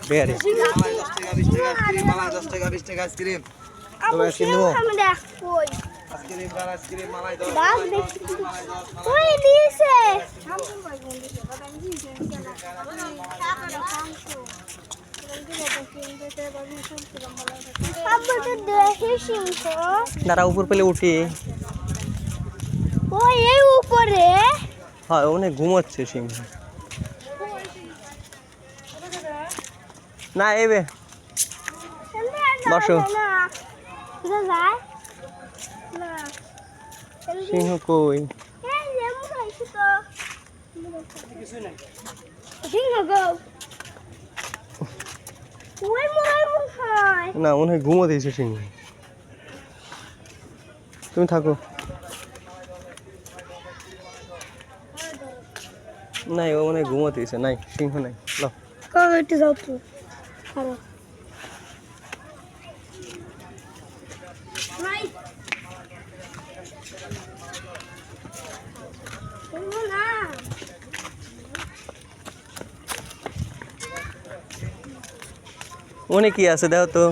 বেয়ারে 10 টাকা 20 টাকা আইসক্রিম মালাই 10 টাকা 20 টাকা আইসক্রিম তবে আজকে নিবো আমি দেখ কই আইসক্রিম আর আইসক্রিম মালাই 10 দাস দেখছি ওই নিছে আব্বু তো দেখি সিংহ দাঁড়া উপর পেলে উঠি ওই এই উপরে হ্যাঁ অনেক ঘুমাচ্ছে সিংহ না এবে বসো। না যায় না সিংহ কই এই যে মুখাইছি তো সিংহ গো ওই মুখাই না মনে হয় ঘুমোতেছে সিংহ তুমি থাকো নাই ও মনে হয় ঘুমোতেছে নাই সিংহ নাই লো কইতে যাও তো আরে নাই না ওনে কি আছে দেখো তো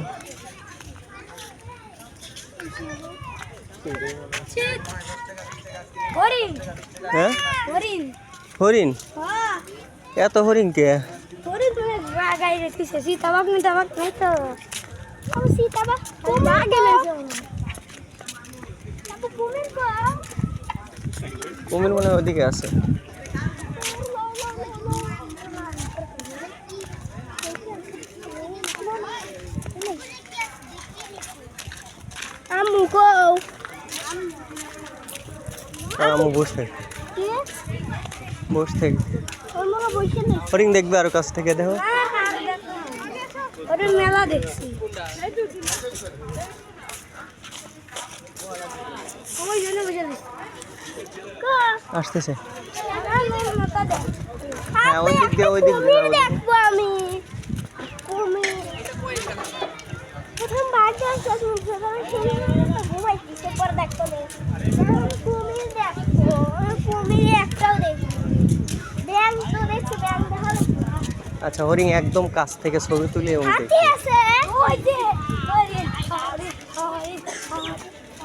হরিণ হ্যাঁ হরিণ হরিণ হ্যাঁ এত হরিণ কে হরিণ তুমি গাই রেখেছে সীতাবাগ মিতাবাগ নাই তো আমি সীতাবাগ আগে লেছো আপু কুমির কো কুমির মনে হয় ওদিকে আছে আমু কো আমু বসে কি বসে ওর মনে বসে নেই হরিণ দেখবে আরো কাছ থেকে দেখো ওরে মেলা দেখছি ওই জন্য বসে দেখছি কো আসতেছে আমার মাথা দেখ হ্যাঁ ওই দিক দিয়ে কুমির দেখবো আমি কুমির প্রথম বাড়িতে আসলে ঘুমাইছি পর দেখতো কুমির দেখবো কুমির একটাও দেখবো ব্যাং তো দেখছি ব্যাং দেখা আচ্ছা হরিণ একদম কাছ থেকে ছবি তুলে এবং হাতি দেখি আছে ওই যে হরিণ হরিণ হরিণ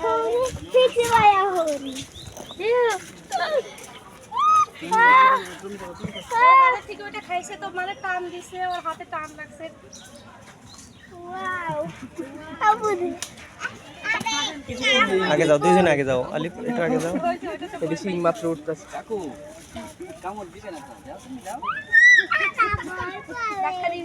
হরিণ পিছে ভাইয়া হরিণ থেকে ওটা খাইছে তো মানে টান দিছে ওর হাতে টান লাগছে ওয়াও আবুদি আগে যাও দুইজন আগে যাও আলিফ একটু আগে যাও এটি সিং মাত্র উঠতেছে কাকু কামড় দিছে না তো যাও তুমি যাও ডাক্তারি